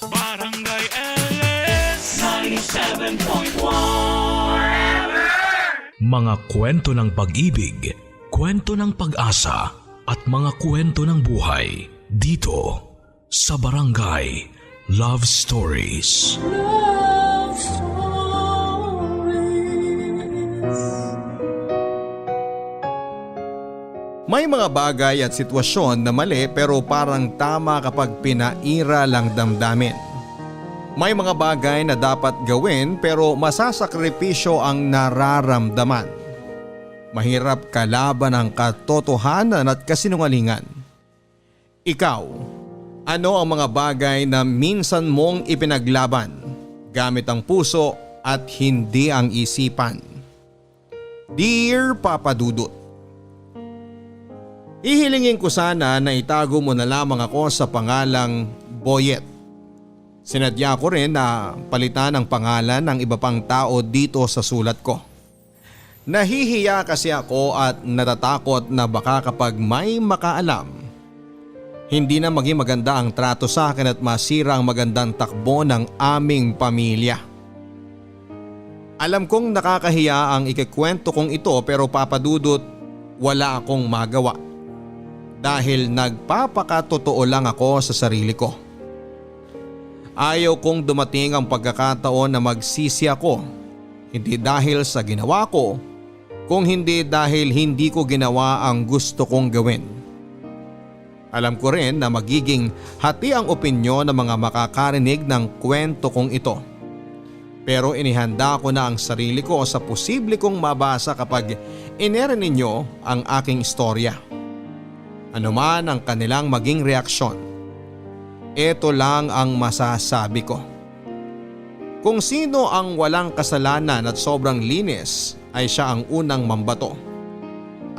Barangay LS 97.1. Mga kwento ng pag-ibig, kwento ng pag-asa at mga kwento ng buhay dito sa Barangay Love Stories. Love Stories. May mga bagay at sitwasyon na mali pero parang tama kapag pinaira lang damdamin. May mga bagay na dapat gawin pero masasakripisyo ang nararamdaman. Mahirap kalaban ang katotohanan at kasinungalingan. Ikaw, ano ang mga bagay na minsan mong ipinaglaban gamit ang puso at hindi ang isipan? Dear Papa Dudut, ihilingin ko sana na itago mo na lamang ako sa pangalang Boyet. Sinadya ko rin na palitan ang pangalan ng iba pang tao dito sa sulat ko. Nahihiya kasi ako at natatakot na baka kapag may makaalam, hindi na maging maganda ang trato sa akin at masira ang magandang takbo ng aming pamilya. Alam kong nakakahiya ang ikikwento kong ito pero Papa Dudut, wala akong magawa. Dahil nagpapakatotoo lang ako sa sarili ko. Ayaw kong dumating ang pagkakataon na magsisi ako, hindi dahil sa ginawa ko, kung hindi dahil hindi ko ginawa ang gusto kong gawin. Alam ko rin na magiging hati ang opinyon ng mga makakarinig ng kwento kong ito. Pero inihanda ko na ang sarili ko sa posible kong mabasa kapag inere ninyo ang aking istorya. Ano man ang kanilang maging reaksyon, ito lang ang masasabi ko. Kung sino ang walang kasalanan at sobrang linis ay siya ang unang mambato.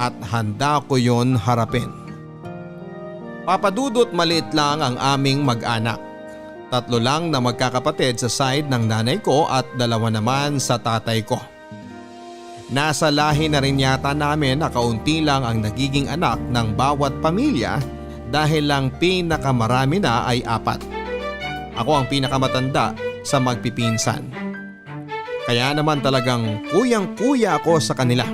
At handa ko yon harapin. Papadudot maliit lang ang aming mag-anak. 3 lang na magkakapatid sa side ng nanay ko at 2 naman sa tatay ko. Nasa lahi na rin yata namin na kaunti lang ang nagiging anak ng bawat pamilya dahil lang pinakamarami na ay 4. Ako ang pinakamatanda sa magpipinsan. Kaya naman talagang kuyang-kuya ako sa kanila.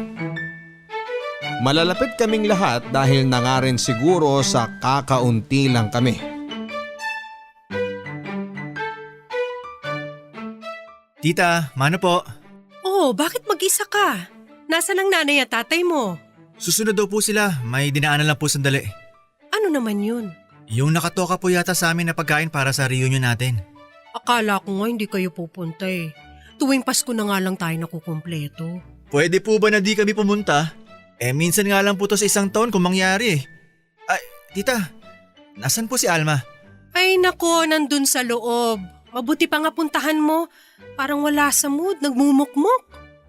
Malalapit kaming lahat dahil na nga rin siguro sa kakaunti lang kami. Tita, mano po? Oh, bakit mag-isa ka? Nasaan ang nanay at tatay mo? Susunod daw po sila, may dinaanan lang po sandali. Ano naman yun? Yung nakatoka po yata sa amin na pagkain para sa reunion natin. Akala ko nga hindi kayo pupunta eh. Tuwing Pasko na nga lang tayo nakukumpleto. Pwede po ba na di kami pumunta? Minsan nga lang po to sa isang taon kung mangyari. Ay, tita, nasan po si Alma? Ay nako, nandun sa loob. Mabuti pa nga puntahan mo. Parang wala sa mood, nagmumukmok.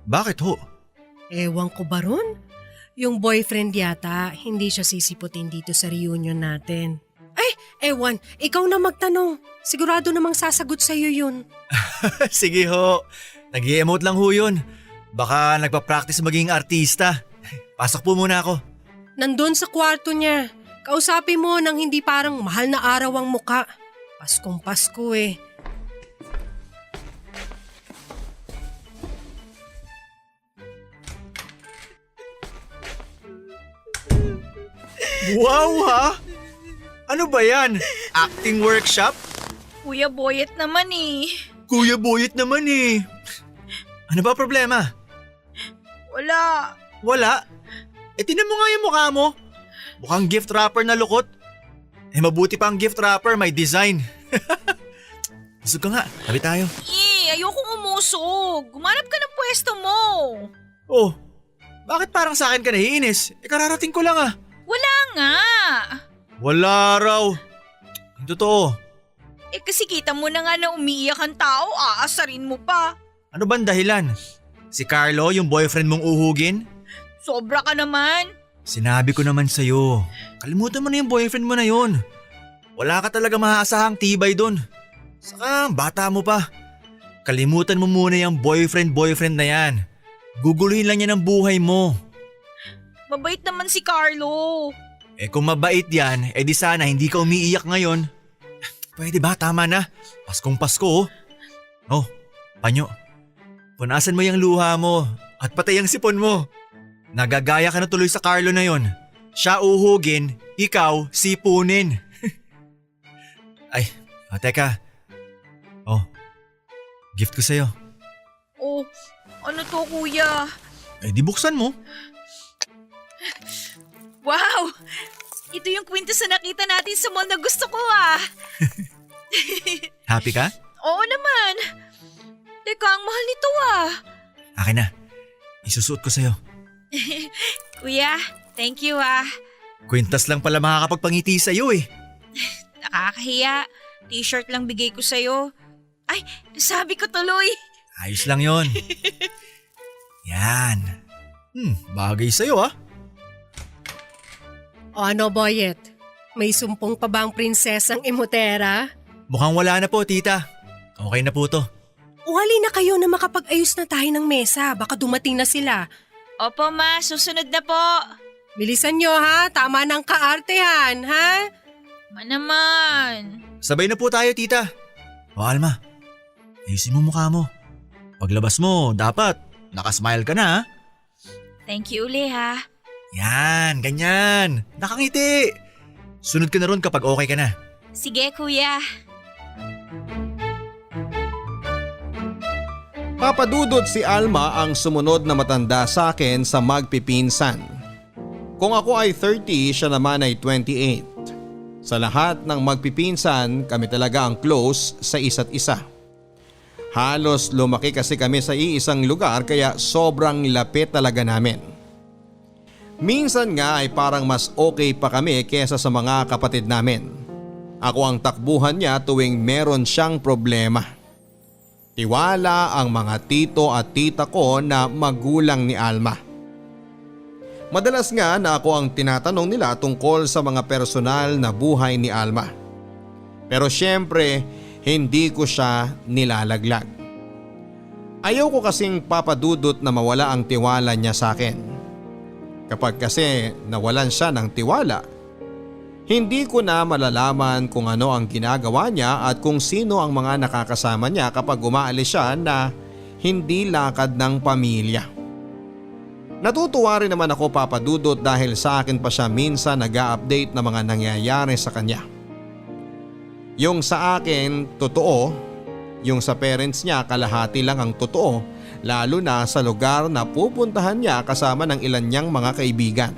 Bakit ho? Ewan ko ba ron? Yung boyfriend yata, hindi siya sisiputin dito sa reunion natin. Ay, ewan, ikaw na magtanong. Sigurado namang sasagot sa'yo yun. Sige ho, nag-i-emote lang ho yun. Baka nagpa-practice maging artista. Pasok po muna ako. Nandun sa kwarto niya. Kausapin mo nang hindi parang mahal na araw ang muka. Paskong Pasko eh. Wow ha? Ano ba yan? Acting workshop? Kuya Boyet naman eh. Kuya Boyet naman eh. Ano ba problema? Wala. Wala? Tingnan mo nga yung mukha mo. Mukhang gift wrapper na lukot. Mabuti pa ang gift wrapper, may design. Busog ka nga, tabi tayo. Ayokong umusog. Gumanap ka ng pwesto mo. Oh, bakit parang sa akin ka nahiinis? Kararating ko lang ah. Wala nga. Wala raw. Yung totoo. Kasi kita mo na nga na umiiyak ang tao, aasarin mo pa. Ano bang dahilan? Si Carlo, yung boyfriend mong uhugin? Sobra ka naman. Sinabi ko naman sa'yo, kalimutan mo na yung boyfriend mo na yun. Wala ka talaga maaasahang tibay dun. Saka bata mo pa. Kalimutan mo muna yung boyfriend na yan. Guguluhin lang yan ang buhay mo. Mabait naman si Carlo. Kung mabait yan, di sana hindi ka umiiyak ngayon. Pwede ba? Tama na. Paskong Pasko oh. Oh, panyo. Punasan mo yung luha mo at pati yung sipon mo. Nagagaya ka na tuloy sa Carlo na yon. Siya uhugin, ikaw sipunin. Ay, teka. Oh, gift ko sa'yo. Oh, ano to kuya? Eh di buksan mo. Wow! Ito yung kwintas na nakita natin sa mall na gusto ko ah. Happy ka? Oo naman. Teka, ang mahal nito ah. Akin na. Isusuot ko sa'yo. Kuya, thank you ah. Kwintas lang pala makakapagpangiti sa'yo eh. Nakakahiya. T-shirt lang bigay ko sa'yo. Ay, sabi ko tuloy. Ayos lang yon. Yan. Bagay sa'yo ah. O ano, Boyet? May sumpong pa ba ang prinsesang Emotera? Mukhang wala na po, tita. Okay na po to. Uhali na kayo na makapag-ayos na tayo ng mesa. Baka dumating na sila. Opo ma, susunod na po. Bilisan nyo ha, tama ng kaartehan, ha? Naman. Sabay na po tayo, tita. O Alma, ayusin mo mukha mo. Paglabas mo, dapat nakasmile ka na ha. Thank you uli ha. Yan, ganyan. Nakangiti. Sunod ka na ron kapag okay ka na. Sige kuya. Papadudod si Alma ang sumunod na matanda sa akin sa magpipinsan. Kung ako ay 30, siya naman ay 28. Sa lahat ng magpipinsan, kami talaga ang close sa isa't isa. Halos lumaki kasi kami sa iisang lugar kaya sobrang lapit talaga namin. Minsan nga ay parang mas okay pa kami kesa sa mga kapatid namin. Ako ang takbuhan niya tuwing meron siyang problema. Tiwala ang mga tito at tita ko na magulang ni Alma. Madalas nga na ako ang tinatanong nila tungkol sa mga personal na buhay ni Alma. Pero syempre, hindi ko siya nilalaglag. Ayaw ko kasing papadudot na mawala ang tiwala niya sa akin. Kapag kasi nawalan siya ng tiwala, hindi ko na malalaman kung ano ang ginagawa niya at kung sino ang mga nakakasama niya kapag umaalis siya na hindi lakad ng pamilya. Natutuwa rin naman ako papadudot dahil sa akin pa siya minsan nag-a-update ng mga nangyayari sa kanya. Yung sa akin, totoo. Yung sa parents niya, kalahati lang ang totoo. Lalo na sa lugar na pupuntahan niya kasama ng ilan niyang mga kaibigan.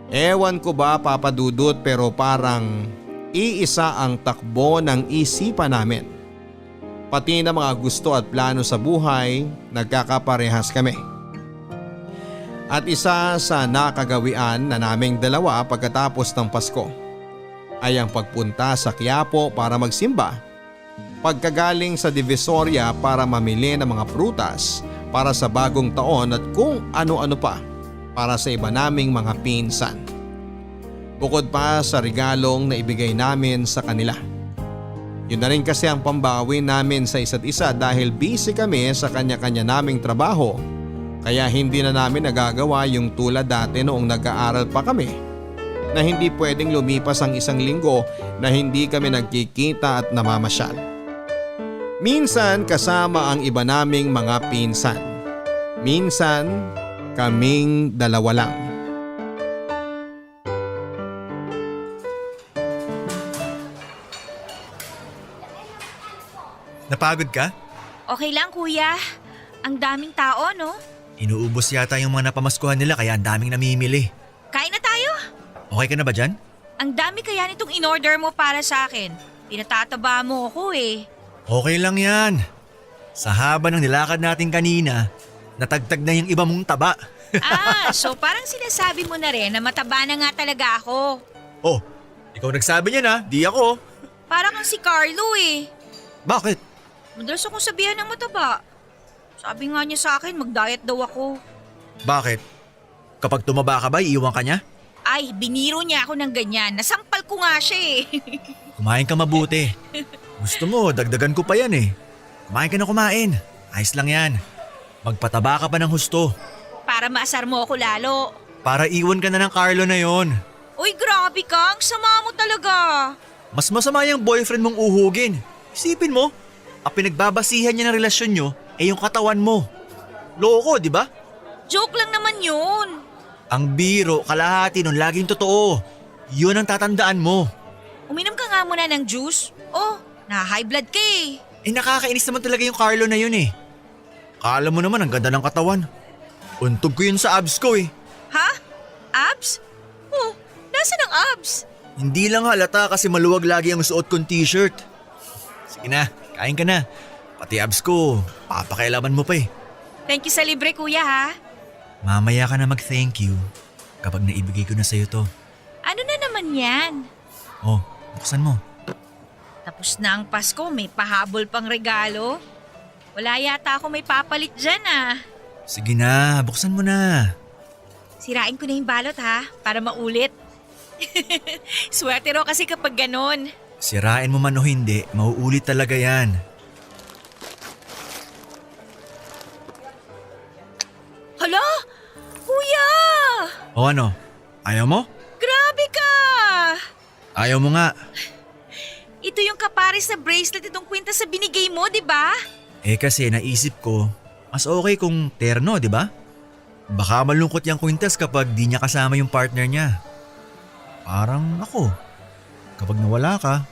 Ewan ko ba papadudot pero parang iisa ang takbo ng isipan namin. Pati na mga gusto at plano sa buhay, nagkakaparehas kami. At isa sa nakagawian na naming dalawa pagkatapos ng Pasko ay ang pagpunta sa Quiapo para magsimba. Pagkagaling sa Divisoria para mamili ng mga prutas para sa bagong taon at kung ano-ano pa para sa iba naming mga pinsan. Bukod pa sa regalong na ibigay namin sa kanila. Yun na rin kasi ang pambawi namin sa isa't isa dahil busy kami sa kanya-kanya naming trabaho kaya hindi na namin nagagawa yung tulad dati noong nag-aaral pa kami na hindi pwedeng lumipas ang isang linggo na hindi kami nagkikita at namamasyal. Minsan kasama ang iba naming mga pinsan. Minsan kaming dalawa lang. Napagod ka? Okay lang kuya. Ang daming tao no? Inuubos yata yung mga napamaskuhan nila kaya ang daming namimili. Kain na tayo. Okay ka na ba dyan? Ang dami kaya nitong in-order mo para sa akin. Pinatataba mo ako eh. Okay lang yan. Sa haba ng nilakad natin kanina, natagtag na yung iba mong taba. So parang sinasabi mo na rin na mataba na nga talaga ako. Oh, ikaw nagsabi niyan ha, di ako. Parang kang si Carlo eh. Bakit? Madalas akong sabihan ng mataba. Sabi nga niya sa akin mag-diet daw ako. Bakit? Kapag tumaba ka ba, iiwan ka niya? Ay, biniro niya ako ng ganyan. Nasampal ko nga siya eh. Kumain ka mabuti. Gusto mo, dagdagan ko pa yan eh. Kumain ka na kumain. Ayos lang yan. Magpataba ka pa ng husto. Para maasar mo ako lalo. Para iwan ka na ng Carlo na yon. Uy, grabe ka. Ang sama mo talaga. Mas masama yung boyfriend mong uhugin. Isipin mo, ang pinagbabasihan niya ng relasyon nyo ay yung katawan mo. Loko, di ba? Joke lang naman yun. Ang biro, kalahati nun laging totoo. Yun ang tatandaan mo. Uminom ka nga muna ng juice. Oh, na-high blood ka eh. Nakakainis naman talaga yung Carlo na yun eh. Kala mo naman ang ganda ng katawan. Untog ko yun sa abs ko eh. Ha? Abs? Oh, nasaan ang abs? Hindi lang halata kasi maluwag lagi ang suot kong t-shirt. Sige na, kain ka na. Pati abs ko, papakailaman mo pa eh. Thank you sa libre kuya ha. Mamaya ka na mag-thank you kapag naibigay ko na sa'yo to. Ano na naman yan? Oh, buksan mo. Tapos na ang Pasko, may pahabol pang regalo. Wala yata ako may papalit dyan ah. Sige na, buksan mo na. Sirain ko na yung balot ha, para maulit. Swerte raw kasi kapag ganon. Sirain mo man o hindi, mauulit talaga yan. Hala! Kuya! O ano, ayaw mo? Grabe ka! Ayaw mo nga. Ito yung kapares na bracelet itong kwintas sa binigay mo, di ba? Eh kasi naisip ko, mas okay kung terno, di ba? Baka malungkot yung kwintas kapag di niya kasama yung partner niya. Parang ako. Kapag nawala ka,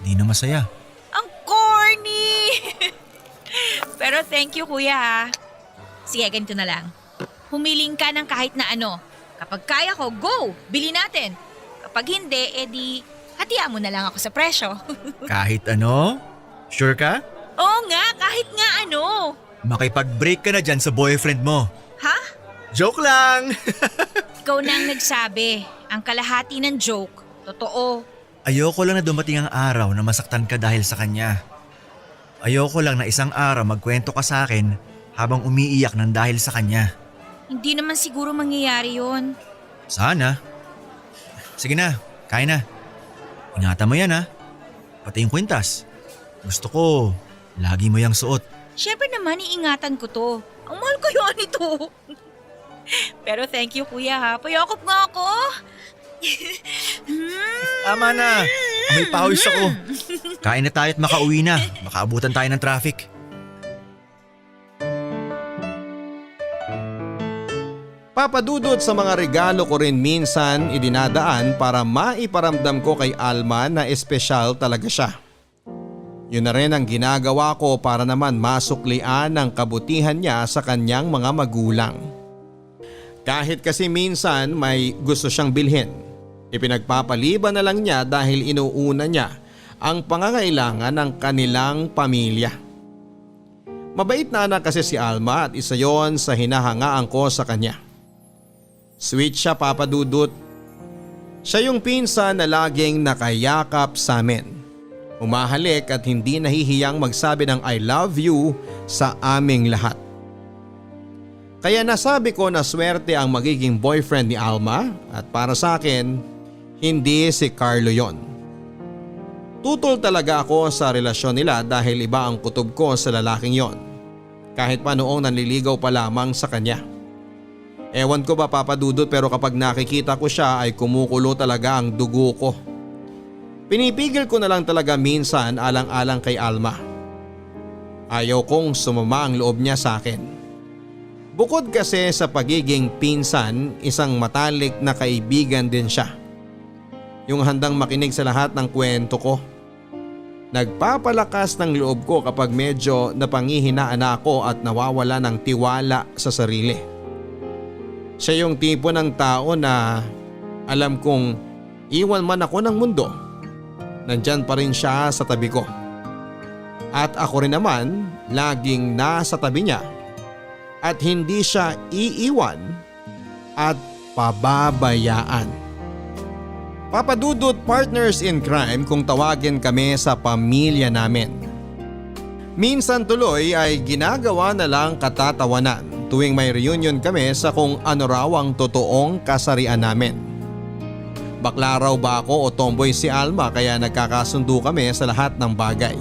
di na masaya. Ang corny! Pero thank you kuya ha. Sige, ganito na lang. Humiling ka ng kahit na ano. Kapag kaya ko, go! Bili natin. Kapag hindi, edi hatian mo na lang ako sa presyo. Kahit ano? Sure ka? Oo nga, kahit nga ano. Makipag-break ka na dyan sa boyfriend mo. Ha? Joke lang! Ikaw na ang nagsabi. Ang kalahati ng joke. Totoo. Ayoko lang na dumating ang araw na masaktan ka dahil sa kanya. Ayoko lang na isang araw magkwento ka sa akin habang umiiyak ng dahil sa kanya. Hindi naman siguro mangyayari yon. Sana. Sige na, kain na. Ingatan mo yan ha. Pati yung kwintas. Gusto ko, lagi mo yang suot. Siyempre naman, iingatan ko to. Ang mahal ko yun ito. Pero thank you kuya ha. Payakap nga ako. Tama na. May pawis ako. Kain na tayo at makauwi na. Makaabutan tayo ng traffic. Papadudot sa mga regalo ko rin minsan idinadaan para maiparamdam ko kay Alma na espesyal talaga siya. Yun na rin ang ginagawa ko para naman masuklian ang kabutihan niya sa kanyang mga magulang. Kahit kasi minsan may gusto siyang bilhin, ipinagpapaliban na lang niya dahil inuuna niya ang pangangailangan ng kanilang pamilya. Mabait na anak kasi si Alma at isa yon sa hinahangaan ko sa kanya. Sweet siya, Papa Dudut. Siya yung pinsan na laging nakayakap sa amin. Umahalik at hindi nahihiyang magsabi ng I love you sa aming lahat. Kaya nasabi ko na swerte ang magiging boyfriend ni Alma at para sa akin, hindi si Carlo yon. Tutol talaga ako sa relasyon nila dahil iba ang kutob ko sa lalaking yon. Kahit pa noong nanliligaw pa lamang sa kanya. Ewan ko ba Papa Dudut pero kapag nakikita ko siya ay kumukulo talaga ang dugo ko. Pinipigil ko na lang talaga minsan alang-alang kay Alma. Ayaw kong sumama ang loob niya sa akin. Bukod kasi sa pagiging pinsan, isang matalik na kaibigan din siya. Yung handang makinig sa lahat ng kwento ko. Nagpapalakas ng loob ko kapag medyo napangihinaan ako at nawawala ng tiwala sa sarili. Siya yung tipo ng tao na alam kong iwan man ako ng mundo, nandyan pa rin siya sa tabi ko. At ako rin naman laging nasa tabi niya at hindi siya iiwan at pababayaan. Papa Dudut, partners in crime kung tawagin kami sa pamilya namin. Minsan tuloy ay ginagawa na lang katatawanan tuwing may reunion kami sa kung ano raw ang totoong kasarian namin. Bakla raw ba ako o tomboy si Alma kaya nagkakasundo kami sa lahat ng bagay.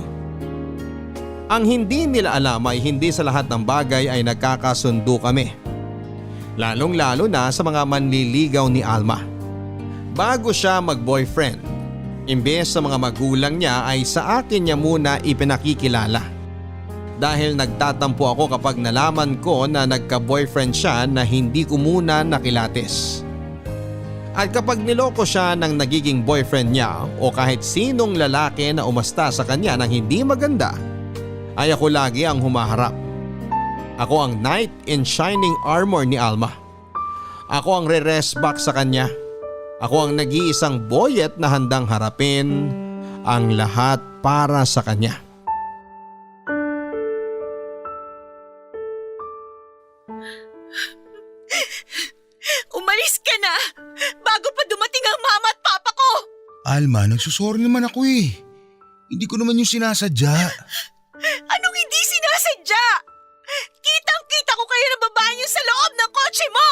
Ang hindi nila alam ay hindi sa lahat ng bagay ay nagkakasundo kami. Lalong-lalo na sa mga manliligaw ni Alma. Bago siya mag-boyfriend, Imbes sa mga magulang niya ay sa akin niya muna ipinakikilala. Dahil nagtatampo ako kapag nalaman ko na nagka-boyfriend siya na hindi ko muna nakilatis. At kapag niloko siya ng nagiging boyfriend niya o kahit sinong lalaki na umasta sa kanya ng hindi maganda, ay ako lagi ang humaharap. Ako ang knight in shining armor ni Alma. Ako ang re-rest back sa kanya. Ako ang nag-iisang boyet na handang harapin ang lahat para sa kanya. Umalis ka na! Bago pa dumating ang mama at papa ko! Alma, nagsusorry naman ako eh. Hindi ko naman yung sinasadya. Anong hindi sinasadya? Kitang-kita ko kayo na babae niyo sa loob ng kotse mo!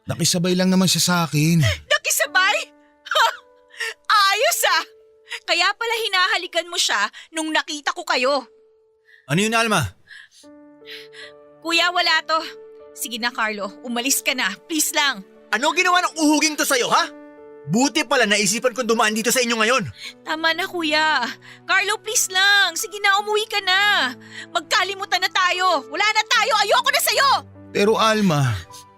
Nakisabay lang naman siya sa akin. Nakisabay? Ha! Ayos ah! Kaya pala hinahalikan mo siya nung nakita ko kayo. Ano yun, Alma? Kuya, wala to. Sige na, Carlo. Umalis ka na. Please lang. Ano ginawa ng uhuging to sa'yo, ha? Buti pala naisipan kong dumaan dito sa inyo ngayon. Tama na, kuya. Carlo, please lang. Sige na, umuwi ka na. Magkalimutan na tayo. Wala na tayo. Ayoko na sa'yo. Pero Alma,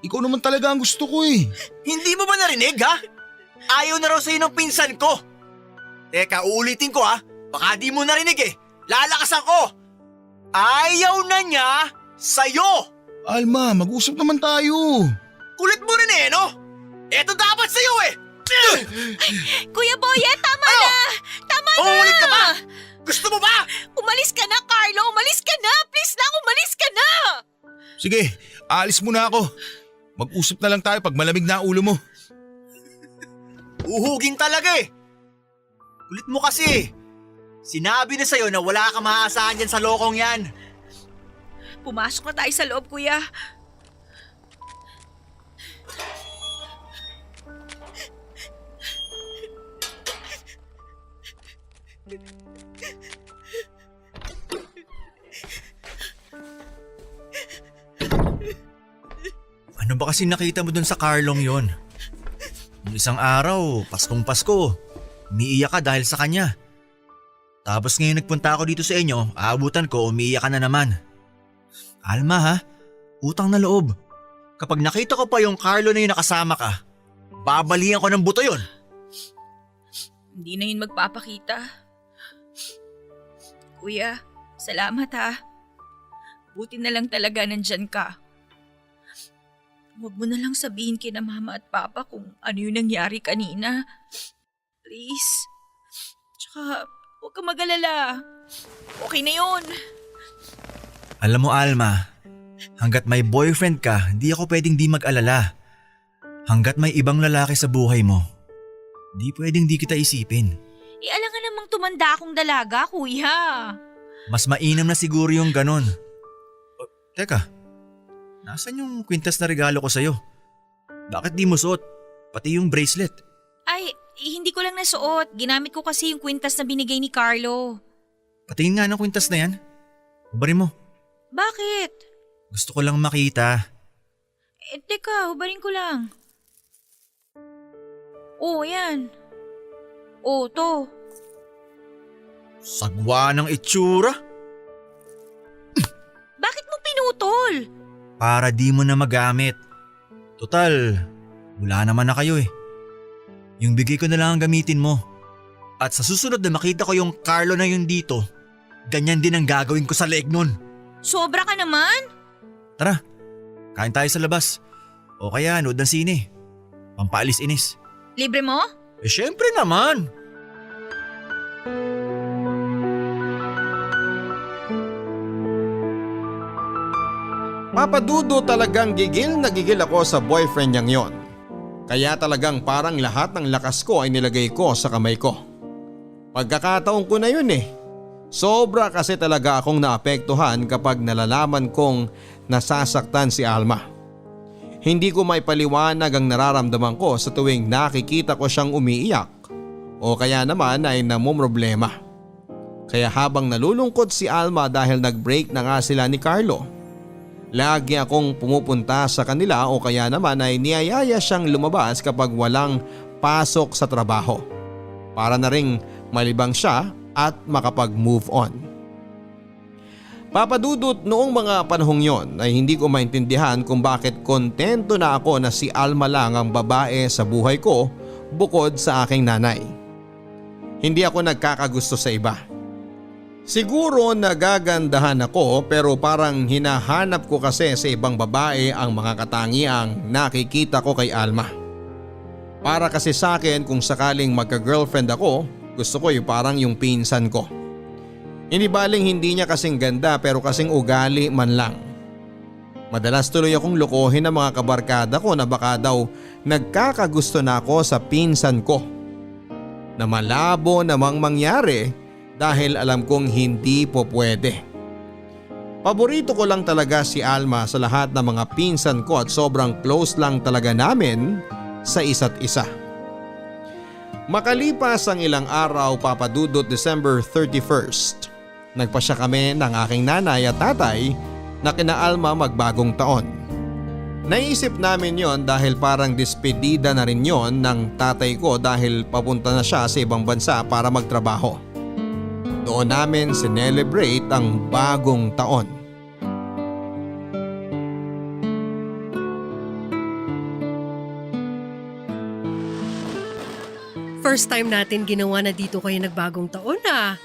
ikaw naman talaga ang gusto ko eh. Hindi mo ba narinig, ha? Ayaw na raw sa'yo ng pinsan ko. Teka, uulitin ko, ha? Baka di mo narinig eh. Lalakasan ko. Ayaw na niya sa'yo. Alma, mag-usap naman tayo. Kulit mo rin eh, no? Eto dapat sa'yo eh. Kuya Boyet, tama na. Tama na. Uulit ka ba? Gusto mo ba? Umalis ka na, Carlo. Umalis ka na. Please lang, umalis ka na. Sige, aalis muna ako. Mag-usap na lang tayo pag malamig na ang ulo mo. Uhuging talaga eh. Kulit mo kasi. Sinabi na sa'yo na wala kang maaasahan dyan sa lokong yan. Pumasok na tayo sa loob, kuya. Ano ba kasi nakita mo dun sa Carlong yon? Yung isang araw, Paskong Pasko, umiiyak ka dahil sa kanya. Tapos ngayon nagpunta ako dito sa inyo, aabutan ko, umiiyak ka na naman. Alma ha, utang na loob. Kapag nakita ko pa yung Carlo na yung nakasama ka, babalian ko ng buto yon. Hindi na yun magpapakita. Kuya, salamat ha. Buti na lang talaga nandyan ka. Huwag mo na lang sabihin kina mama at papa kung ano yung nangyari kanina. Please. Tsaka, huwag ka mag-alala. Okay na yun. Alam mo Alma, hanggat may boyfriend ka, hindi ako pwedeng di mag-alala. Hanggat may ibang lalaki sa buhay mo, di pwedeng di kita isipin. Alangan namang tumanda akong dalaga, kuya. Mas mainam na siguro yung ganon. Teka, nasan yung kwintas na regalo ko sa'yo? Bakit di mo suot? Pati yung bracelet. Ay, hindi ko lang nasuot. Ginamit ko kasi yung kwintas na binigay ni Carlo. Patingin nga ng kwintas na yan. Hubarin mo. Bakit? Gusto ko lang makita. Teka, hubarin ko lang. Oh, yan. Oh, to. Sagwa ng itsura. Bakit mo pinutol? Para di mo na magamit. Total, wala naman na kayo eh. Yung bigay ko na lang ang gamitin mo. At sa susunod na makita ko yung Carlo na yun dito, ganyan din ang gagawin ko sa leeg nun. Sobra ka naman? Tara, kain tayo sa labas. O kaya nood ng sine. Pampaalis inis. Libre mo? Eh syempre naman. Papadudo talagang gigil na gigil ako sa boyfriend niyang yon. Kaya talagang parang lahat ng lakas ko ay nilagay ko sa kamay ko. Pagkakataon ko na yun eh. Sobra kasi talaga akong naapektuhan kapag nalalaman kong nasasaktan si Alma. Hindi ko may paliwanag ang nararamdaman ko sa tuwing nakikita ko siyang umiiyak o kaya naman ay namumroblema. Kaya habang nalulungkot si Alma dahil nag-break na nga sila ni Carlo, lagi akong pumupunta sa kanila o kaya naman ay niyayaya siyang lumabas kapag walang pasok sa trabaho. Para na ring malibang siya at makapag-move on. Papadudot, noong mga panahong yon ay hindi ko maintindihan kung bakit kontento na ako na si Alma lang ang babae sa buhay ko bukod sa aking nanay. Hindi ako nagkakagusto sa iba. Siguro nagagandahan ako pero parang hinahanap ko kasi sa ibang babae ang mga katangiang nakikita ko kay Alma. Para kasi sa akin kung sakaling magka-girlfriend ako, gusto ko yung parang yung pinsan ko. Hindi baling hindi niya kasing ganda pero kasing ugali man lang. Madalas tuloy akong lokohin ng mga kabarkada ko na baka daw nagkakagusto na ako sa pinsan ko. Na malabo namang mangyari dahil alam kong hindi po pwede. Paborito ko lang talaga si Alma sa lahat ng mga pinsan ko at sobrang close lang talaga namin sa isa't isa. Makalipas ang ilang araw, Papadudot, December 31st, nagpasya kami ng aking nanay at tatay na kina Alma magbagong taon. Naisip namin yon dahil parang despedida na rin yon ng tatay ko dahil papunta na siya sa ibang bansa para magtrabaho. Doon namin sinelebrate ang bagong taon. First time natin ginawa na dito kayo nagbagong taon ah.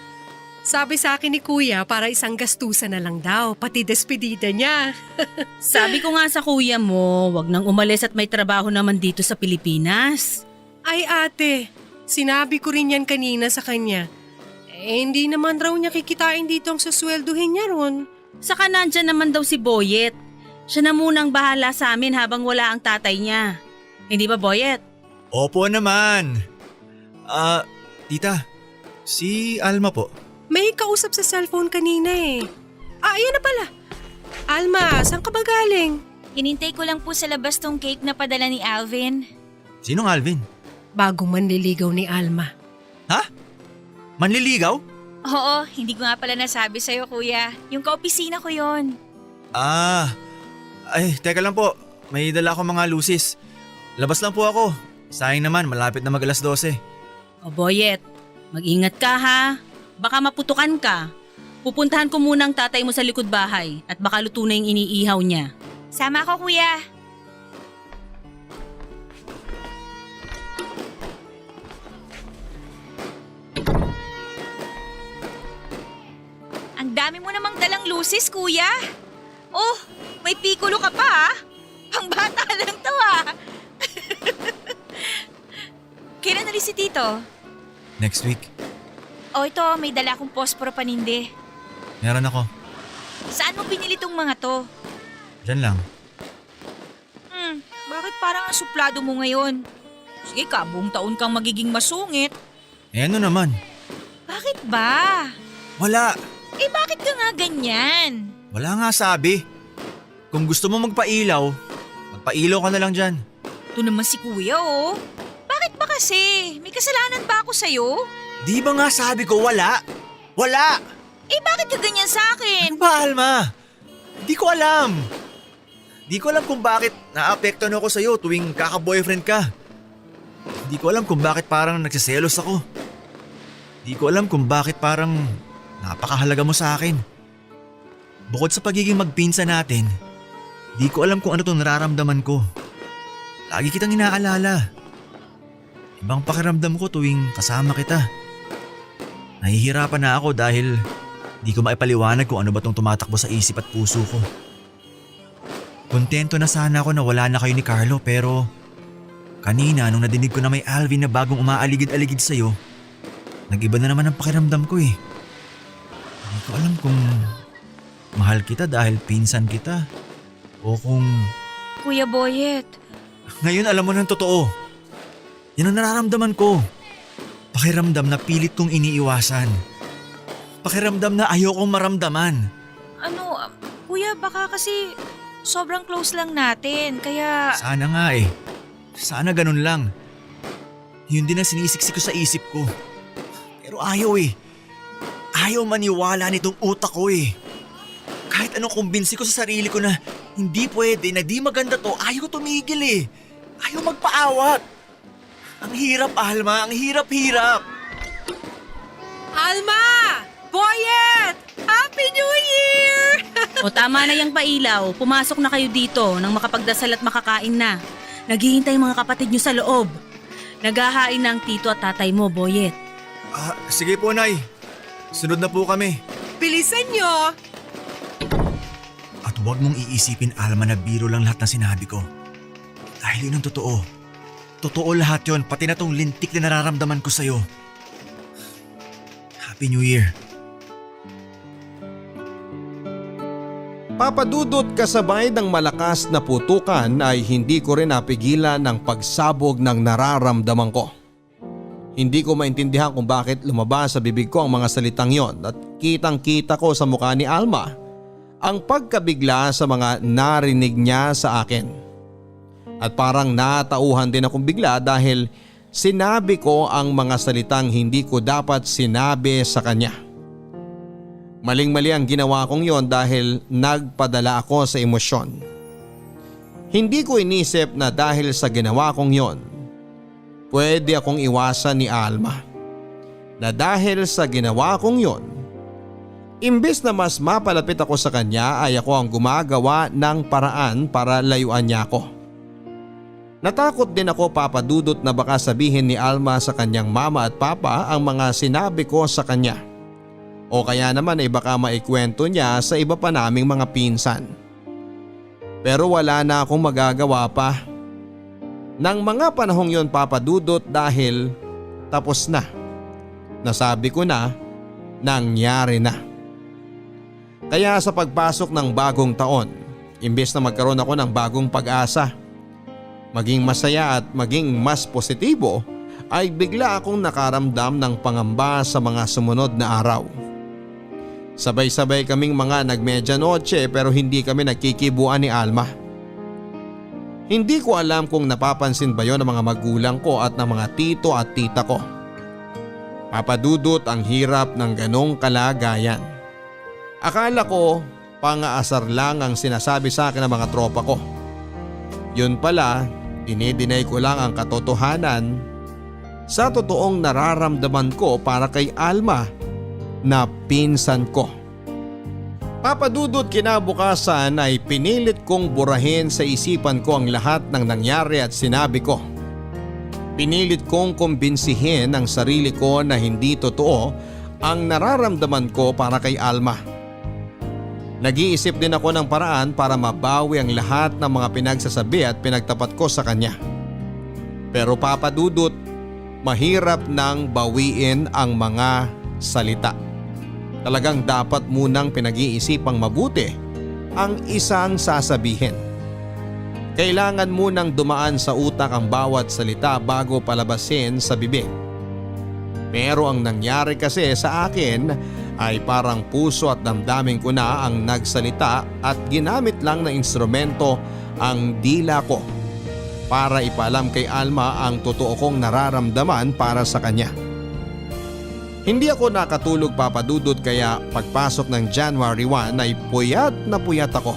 Sabi sa akin ni Kuya para isang gastusan na lang daw, pati despedida niya. Sabi ko nga sa kuya mo, wag nang umalis at may trabaho naman dito sa Pilipinas. Ay ate, sinabi ko rin yan kanina sa kanya. Hindi naman raw niya kikitain dito ang suswelduhin niya ron. Saka nandyan naman daw si Boyet. Siya na munang bahala sa amin habang wala ang tatay niya. Hindi ba, Boyet? Opo naman. Tita, si Alma po. May kausap sa cellphone kanina eh. Ayan na pala. Alma, saan ka ba galing? Hinintay ko lang po sa labas tong cake na padala ni Alvin. Sinong Alvin? Bagong manliligaw ni Alma. Ha? Manliligaw? Oo, hindi ko nga pala nasabi sa'yo, kuya. Yung kaopisina ko yon. Ay, teka lang po. May dala akong mga lusis. Labas lang po ako. Sayang naman, malapit na mag-alas 12. O Boyet, mag-ingat ka ha. Baka maputukan ka. Pupuntahan ko muna ang tatay mo sa likod bahay at baka luto na yung iniihaw niya. Sama ko, kuya. Ang dami mo namang dalang lusis, kuya. Oh, may pikulo ka pa ah. Pang bata lang to ah. Kailan alis si Tito? Next week. Oh, ito, may dala akong posporo paninde. Meron ako. Saan mo binili tong mga to? Diyan lang. Bakit parang ang suplado mo ngayon? Sige ka, buong taon kang magiging masungit. Ano naman? Bakit ba? Wala. Bakit ka nga ganyan? Wala nga sabi. Kung gusto mo magpailaw, magpailaw ka na lang dyan. Ito naman si kuya oh. Bakit ba kasi? May kasalanan ba ako sa'yo? Di ba nga sabi ko wala? Wala! Bakit ka ganyan sa akin? Ano ba, Alma? Di ko alam. Di ko alam kung bakit naapektuhan ako sa'yo tuwing kaka-boyfriend ka. Di ko alam kung bakit parang nagsiselos ako. Di ko alam kung bakit parang napakahalaga mo sa akin. Bukod sa pagiging magpinsan natin, di ko alam kung ano itong nararamdaman ko. Lagi kitang inaalala. Ibang pakiramdam ko tuwing kasama kita. Nahihirapan na ako dahil di ko maipaliwanag kung ano ba itong tumatakbo sa isip at puso ko. Kontento na sana ako na wala na kayo ni Carlo pero kanina nung nadinig ko na may Alvin na bagong umaaligid-aligid sa'yo, nag-iba na naman ang pakiramdam ko eh. Hindi ko alam kung mahal kita dahil pinsan kita o kung… Kuya Boyet. Ngayon alam mo ng totoo. Yan ang nararamdaman ko. Pakiramdam na pilit kong iniiwasan. Pakiramdam na ayokong maramdaman. Kuya, baka kasi sobrang close lang natin, kaya… Sana nga eh. Sana ganun lang. Yun din ang sinisiksik ko sa isip ko. Pero ayaw eh. Ayaw maniwala nitong utak ko eh. Kahit anong kumbinsi ko sa sarili ko na hindi pwede, na di maganda to, ayaw tumigil eh. Ayaw magpaawat. Ang hirap, Alma. Ang hirap-hirap. Alma! Boyet! Happy New Year! O tama na yung pailaw, pumasok na kayo dito nang makapagdasal at makakain na. Naghihintay mga kapatid nyo sa loob. Naghahain ng tito at tatay mo, Boyet. Sige po, Nay. Sunod na po kami. Bilisan nyo! At huwag mong iisipin, Alma, na biro lang lahat ng sinabi ko. Dahil yun ang totoo. Totoo lahat yun, pati na tong lintik na nararamdaman ko sa'yo. Happy New Year. Papadudot kasabay ng malakas na putukan ay hindi ko rin napigilan ng pagsabog ng nararamdaman ko. Hindi ko maintindihan kung bakit lumabas sa bibig ko ang mga salitang yon at kitang-kita ko sa mukha ni Alma ang pagkabigla sa mga narinig niya sa akin. At parang natauhan din akong bigla dahil sinabi ko ang mga salitang hindi ko dapat sinabi sa kanya. Maling-mali ang ginawa kong yon dahil nagpadala ako sa emosyon. Hindi ko inisip na dahil sa ginawa kong yon, pwede akong iwasan ni Alma. Na dahil sa ginawa kong yon, imbes na mas mapalapit ako sa kanya ay ako ang gumagawa ng paraan para layuan niya ako. Natakot din ako, Papadudot, na baka sabihin ni Alma sa kanyang mama at papa ang mga sinabi ko sa kanya. O kaya naman ay baka maikwento niya sa iba pa naming mga pinsan. Pero wala na akong magagawa pa. Nang mga panahong yon, Papadudot, dahil tapos na. Nasabi ko na, nangyari na. Kaya sa pagpasok ng bagong taon, imbes na magkaroon ako ng bagong pag-asa, maging masaya at maging mas positibo, ay bigla akong nakaramdam ng pangamba sa mga sumunod na araw. Sabay-sabay kaming mga nagmedyanoche pero hindi kami nagkikibuan ni Alma. Hindi ko alam kung napapansin ba yon ng mga magulang ko at ng mga tito at tita ko. Papadudot, ang hirap ng ganong kalagayan. Akala ko pang-aasar lang ang sinasabi sa akin ng mga tropa ko. Yun pala, dinidinay ko lang ang katotohanan sa totoong nararamdaman ko para kay Alma na pinsan ko. Papadudot, kinabukasan ay pinilit kong burahin sa isipan ko ang lahat ng nangyari at sinabi ko. Pinilit kong kumbinsihin ang sarili ko na hindi totoo ang nararamdaman ko para kay Alma. Nag-iisip din ako ng paraan para mabawi ang lahat ng mga pinagsasabi at pinagtapat ko sa kanya. Pero Papadudot, mahirap nang bawiin ang mga salita. Talagang dapat munang pinag-iisipang mabuti ang isang sasabihin. Kailangan munang dumaan sa utak ang bawat salita bago palabasin sa bibig. Pero ang nangyari kasi sa akin ay parang puso at damdamin ko na ang nagsalita at ginamit lang na instrumento ang dila ko para ipaalam kay Alma ang totoo kong nararamdaman para sa kanya. Hindi ako nakatulog, Papadudot, kaya pagpasok ng January 1 ay puyat na puyat ako.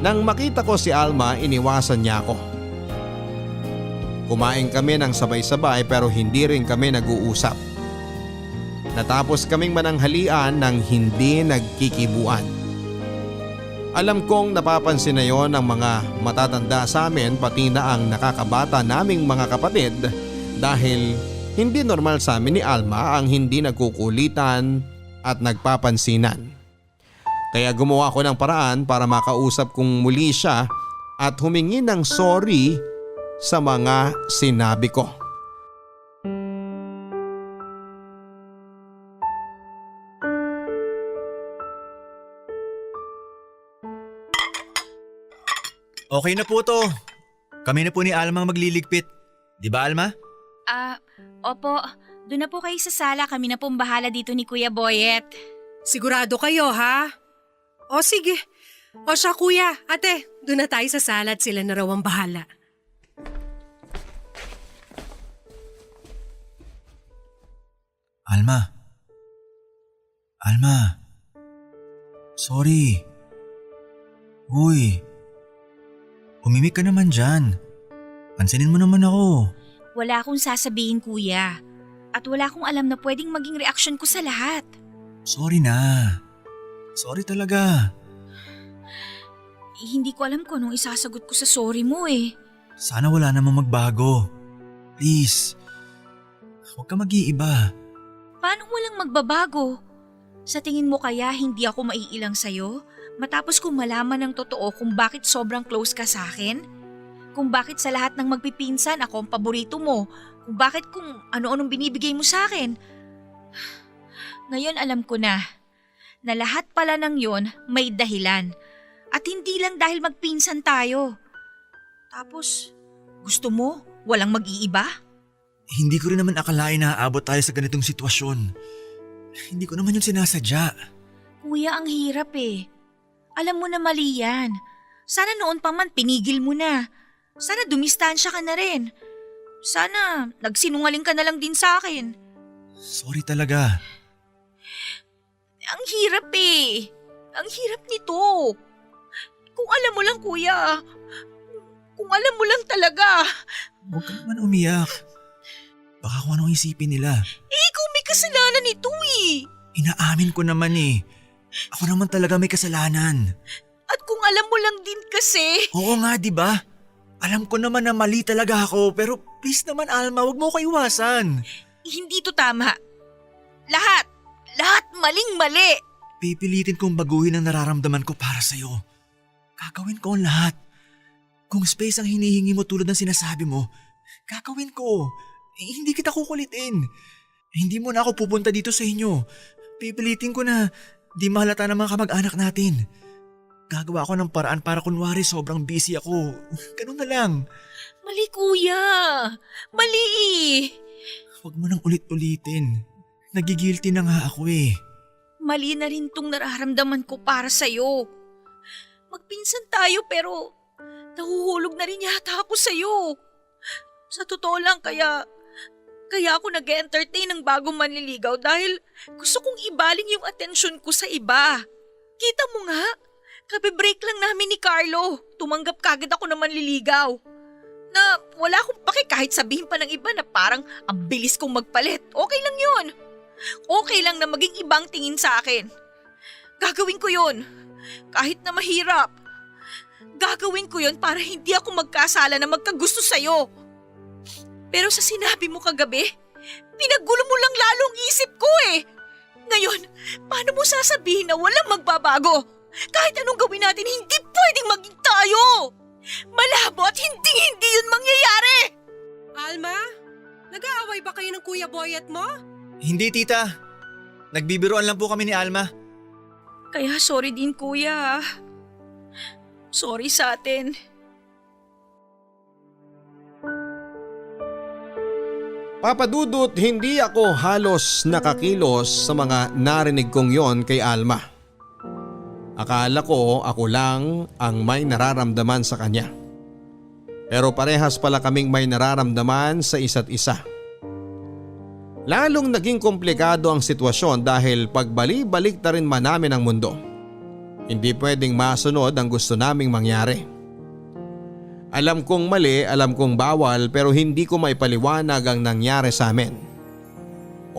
Nang makita ko si Alma, iniwasan niya ako. Kumain kami ng sabay-sabay pero hindi rin kami nag-uusap. Natapos kaming mananghalian ng hindi nagkikibuan. Alam kong napapansin na yon ng mga matatanda sa amin pati na ang nakakabata naming mga kapatid dahil hindi normal sa amin ni Alma ang hindi nagkukulitan at nagpapansinan. Kaya gumawa ko ng paraan para makausap kong muli siya at humingi ng sorry sa mga sinabi ko. Okay na po to. Kami na po ni Alma ang magliligpit. Di ba, Alma? Opo. Doon na po kayo sa sala. Kami na pong bahala dito ni Kuya Boyet. Sigurado kayo, ha? O sige. O siya, kuya, ate, doon na tayo sa sala at sila na raw ang bahala. Alma. Alma. Sorry. Uy. Umimik ka naman dyan. Pansinin mo naman ako. Wala akong sasabihin, Kuya. At wala akong alam na pwedeng maging reaksyon ko sa lahat. Sorry na. Sorry talaga. Hindi ko alam kung anong isasagot ko sa sorry mo eh. Sana wala namang magbago. Please. Huwag ka mag-iiba. Paano walang magbabago? Sa tingin mo kaya hindi ako maiilang sa'yo? Matapos kong malaman ng totoo kung bakit sobrang close ka sa akin? Kung bakit sa lahat ng magpipinsan ako ang paborito mo? Kung bakit kung ano-anong binibigay mo sa akin? Ngayon alam ko na lahat pala ng yon may dahilan. At hindi lang dahil magpinsan tayo. Tapos, gusto mo walang mag-iiba? Hindi ko rin naman akalain na aabot tayo sa ganitong sitwasyon. Hindi ko naman yun sinasadya. Kuya, ang hirap eh. Alam mo na mali yan. Sana noon pa man pinigil mo na. Sana dumistansya ka na rin. Sana nagsinungaling ka na lang din sa akin. Sorry talaga. Ang hirap eh. Ang hirap nito. Kung alam mo lang kuya. Kung alam mo lang talaga. Huwag ka naman umiyak. Baka kung anong isipin nila. Ikaw may kasalanan nito eh. Inaamin ko naman eh. Ako naman talaga may kasalanan. At kung alam mo lang din kasi. Oo nga, di ba? Alam ko naman na mali talaga ako, pero please naman Alma, wag mo ko iwasan. Hindi to tama. Lahat maling-mali. Pipilitin kong baguhin ang nararamdaman ko para sa'yo. Gagawin ko ang lahat. Kung space ang hinihingi mo tulad ng sinasabi mo, gagawin ko. Hindi kita kukulitin. Hindi mo na ako pupunta dito sa inyo. Pipilitin ko na di mahalata ng mga kamag-anak natin. Gagawa ako ng paraan para kunwari sobrang busy ako. Ganun na lang. Mali kuya. Mali. Huwag mo nang ulit-ulitin. Nagigilty na nga ako eh. Mali na rin tong nararamdaman ko para sa'yo. Magpinsan tayo pero nahuhulog na rin yata ako sa'yo. Sa totoo lang kaya ako nag-entertain ng bagong manliligaw dahil gusto kong ibaling yung atensyon ko sa iba. Kita mo nga, kabe-break lang namin ni Carlo. Tumanggap kagad ako na manliligaw. Na wala akong pake kahit sabihin pa ng iba na parang ang bilis kong magpalit. Okay lang yun. Okay lang na maging ibang tingin sa akin. Gagawin ko yun. Kahit na mahirap. Gagawin ko yun para hindi ako magkasala na magkagusto sa'yo. Pero sa sinabi mo kagabi, pinagulo mo lang lalo ang isip ko eh. Ngayon, paano mo sasabihin na walang magbabago? Kahit anong gawin natin, hindi pwedeng maging tayo. Malabo at hindi yun mangyayari. Alma, nag-aaway ba kayo ng Kuya Boyet mo? Hindi tita. Nagbibiroan lang po kami ni Alma. Kaya sorry din kuya. Sorry sa atin. Papadudot, hindi ako halos nakakilos sa mga narinig kong yon kay Alma. Akala ko ako lang ang may nararamdaman sa kanya. Pero parehas pala kaming may nararamdaman sa isa't isa. Lalong naging komplikado ang sitwasyon dahil pagbali-balik na rin man namin ang mundo. Hindi pwedeng masunod ang gusto naming mangyari. Alam kong mali, alam kong bawal pero hindi ko maipaliwanag ang nangyari sa amin.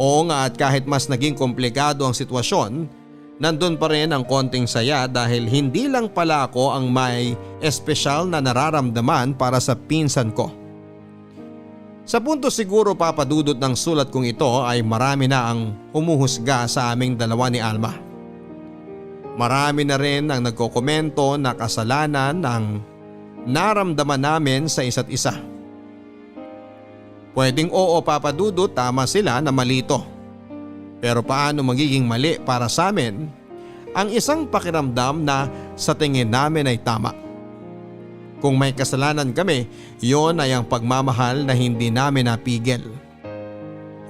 Oo nga at kahit mas naging komplikado ang sitwasyon, nandun pa rin ang konting saya dahil hindi lang pala ako ang may espesyal na nararamdaman para sa pinsan ko. Sa punto siguro papadudot ng sulat kong ito ay marami na ang humuhusga sa aming dalawa ni Alma. Marami na rin ang nagkokomento na kasalanan ang naramdaman namin sa isa't isa. Pwedeng oo papadudot, tama sila na malito. Pero paano magiging mali para sa amin ang isang pakiramdam na sa tingin namin ay tama? Kung may kasalanan kami, yon ay ang pagmamahal na hindi namin napigil.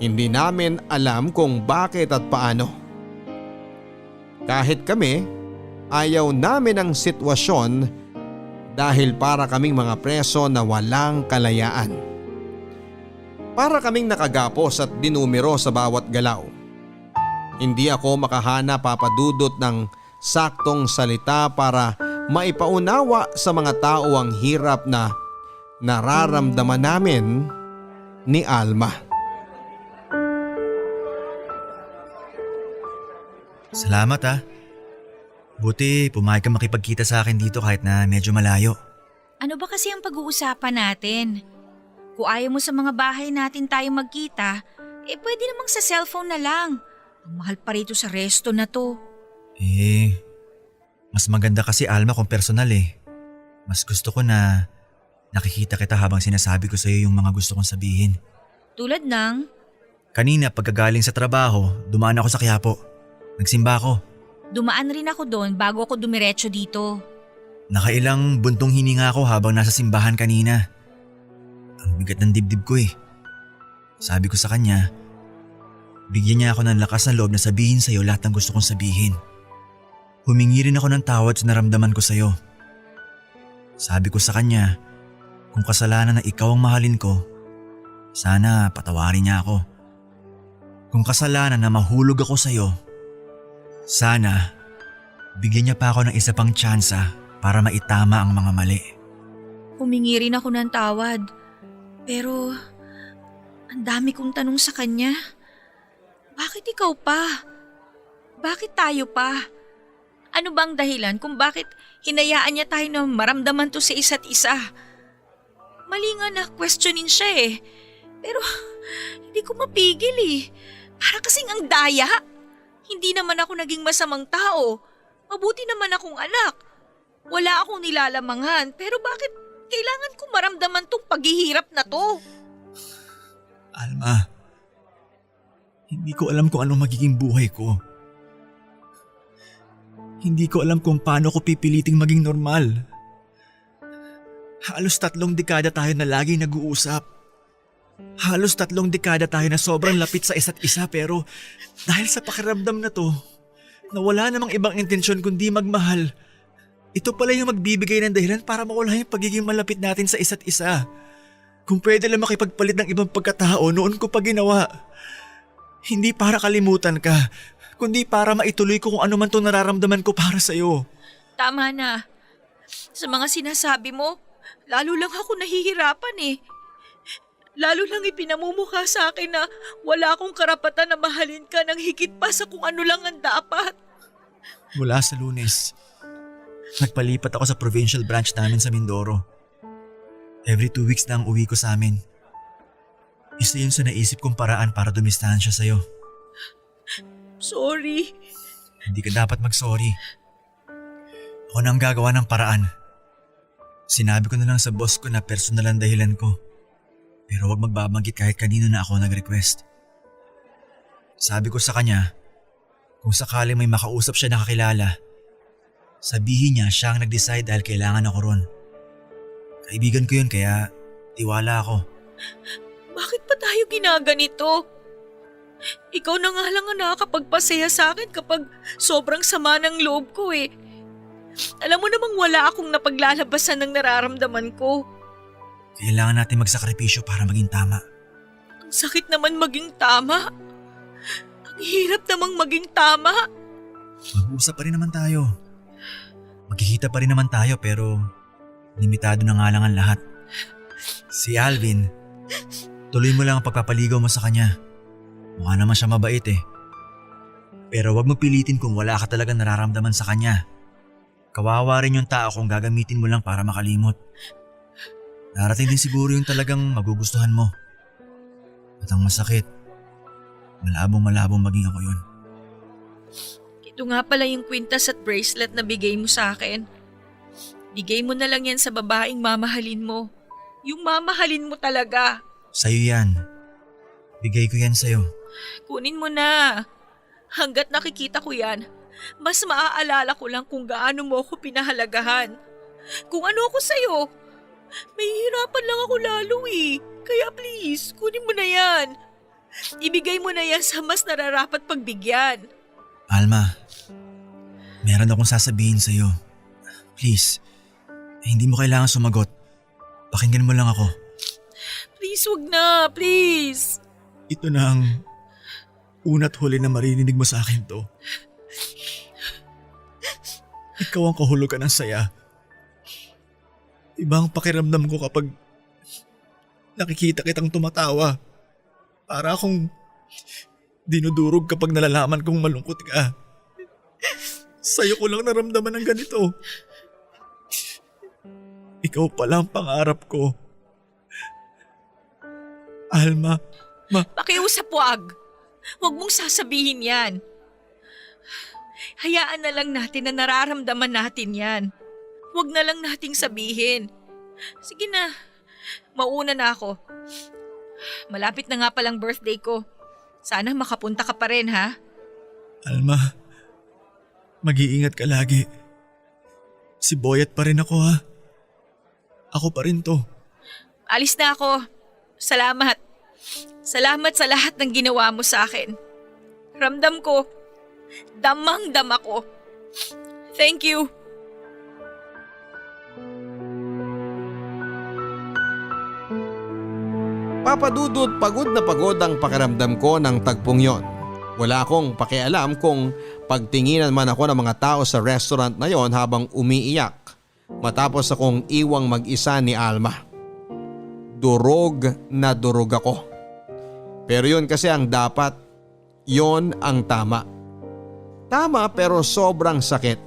Hindi namin alam kung bakit at paano. Kahit kami, ayaw namin ang sitwasyon dahil para kaming mga preso na walang kalayaan. Para kaming nakagapos at dinumero sa bawat galaw. Hindi ako makahanap papadudot ng saktong salita para maipaunawa sa mga tao ang hirap na nararamdaman namin ni Alma. Salamat ah. Buti pumayag ka makipagkita sa akin dito kahit na medyo malayo. Ano ba kasi ang pag-uusapan natin? Kung ayaw mo sa mga bahay natin tayo magkita, pwede namang sa cellphone na lang. Ang mahal pa rito sa resto na to. Mas maganda kasi Alma kung personal eh. Mas gusto ko na nakikita kita habang sinasabi ko sa iyo yung mga gusto kong sabihin. Tulad ng, Kanina pagkagaling sa trabaho, dumaan ako sa Quiapo. Nagsimba ako. dumaan rin ako doon bago ako dumiretso dito. Nakailang buntong hininga ako habang nasa simbahan kanina. Ang bigat ng dibdib ko eh. Sabi ko sa kanya, bigyan niya ako ng lakas ng loob na sabihin sa iyo lahat ng gusto kong sabihin. Humingi rin ako ng tawad sa naramdaman ko sa iyo. Sabi ko sa kanya, kung kasalanan na ikaw ang mahalin ko, sana patawarin niya ako. Kung kasalanan na mahulog ako sa iyo, sana bigyan niya pa ako ng isa pang tsansa para maitama ang mga mali. Humingi rin ako ng tawad. Pero, ang dami kong tanong sa kanya. Bakit ikaw pa? Bakit tayo pa? Ano bang dahilan kung bakit hinayaan niya tayo na maramdaman to sa isa't isa? Mali nga na questionin siya eh. Pero, hindi ko mapigil eh. Para kasing ang daya. Hindi naman ako naging masamang tao. Mabuti naman akong anak. Wala akong nilalamangan, pero bakit kailangan ko maramdaman tong paghihirap na to? Alma, hindi ko alam kung anong magiging buhay ko. Hindi ko alam kung paano ko pipiliting maging normal. Halos 3 dekada tayo na lagi nag-uusap. Halos 3 dekada tayo na sobrang lapit sa isa't isa pero dahil sa pakiramdam na to, na wala namang ibang intensyon kundi magmahal, ito pala yung magbibigay ng dahilan para mawala yung pagiging malapit natin sa isa't isa. Kung pwede lang makipagpalit ng ibang pagkatao, noon ko pa ginawa. Hindi para kalimutan ka, kundi para maituloy ko kung ano man itong nararamdaman ko para sa'yo. Tama na. Sa mga sinasabi mo, lalo lang ako nahihirapan eh. Lalo lang ipinamumukha sa akin na wala akong karapatan na mahalin ka ng higit pa sa kung ano lang ang dapat. Mula sa Lunes, nagpalipat ako sa provincial branch namin sa Mindoro. Every 2 weeks na ang uwi ko sa amin. Isa yun sa naisip kong paraan para dumistansya sa'yo. Sorry. Hindi ka dapat mag-sorry. Ako na ang gagawa ng paraan. Sinabi ko na lang sa boss ko na personal ang dahilan ko. Pero huwag magbabanggit kahit kanino na ako nag-request. Sabi ko sa kanya, kung sakali may makausap siya na kakilala, sabihin niya siya ang nag-decide dahil kailangan ako ron. Kaibigan ko yun kaya tiwala ako. Bakit pa tayo ginaganito? Ikaw na nga lang ang nakakapagpasaya sa akin kapag sobrang sama ng loob ko eh. Alam mo namang wala akong napaglalabasan ng nararamdaman ko. Kailangan natin magsakripisyo para maging tama. Ang sakit naman maging tama. Ang hirap namang maging tama. Mag-uusap pa rin naman tayo. Magkikita pa rin naman tayo pero limitado na nga lang ang lahat. Si Alvin, tuloy mo lang ang pagpapaligaw mo sa kanya. Mukha naman siya mabait eh. Pero wag mo pilitin kung wala ka talagang nararamdaman sa kanya. Kawawa rin yung tao kung gagamitin mo lang para makalimot. Darating din siguro yung talagang magugustuhan mo. At ang masakit, malabong maging ako yun. Ito nga pala yung kwintas at bracelet na bigay mo sa akin. Bigay mo na lang yan sa babaeng mamahalin mo. Yung mamahalin mo talaga. Sa'yo yan. Bigay ko yan sa'yo. Kunin mo na. Hanggat nakikita ko yan, mas maaalala ko lang kung gaano mo ako pinahalagahan. Kung ano ako sa'yo, may hirapan lang ako lalo eh. Kaya please, kunin mo na yan. Ibigay mo na yan sa mas nararapat pagbigyan. Alma, meron akong sasabihin sa'yo. Please, hindi mo kailangan sumagot. Pakinggan mo lang ako. Please, wag na. Please. Ito na ang una't huli na maririnig mo sa akin to. Ikaw ang kahulugan ng saya. Ibang pakiramdam ko kapag nakikita kitang tumatawa. Para akong dinudurog kapag nalalaman kong malungkot ka. Sa'yo ko lang naramdaman ng ganito. Ikaw pala ang pangarap ko. Alma, Pakiusap wag. Huwag mong sasabihin yan. Hayaan na lang natin na nararamdaman natin yan. Huwag na lang nating sabihin. Sige na, mauna na ako. Malapit na nga palang birthday ko. Sana makapunta ka pa rin, ha? Alma, mag-iingat ka lagi. Si Boyet pa rin ako, ha? Ako pa rin to. Alis na ako. Salamat. Salamat sa lahat ng ginawa mo sa akin. Ramdam ko. Damang-dama ko. Thank you. Papa Dudut, pagod na pagod ang pakiramdam ko ng tagpong yon. Wala akong pakialam kung pagtinginan man ako ng mga tao sa restaurant na yon habang umiiyak matapos akong iwang mag-isa ni Alma. Durog na durog ako. Pero yun kasi ang dapat, yon ang tama. Tama pero sobrang sakit.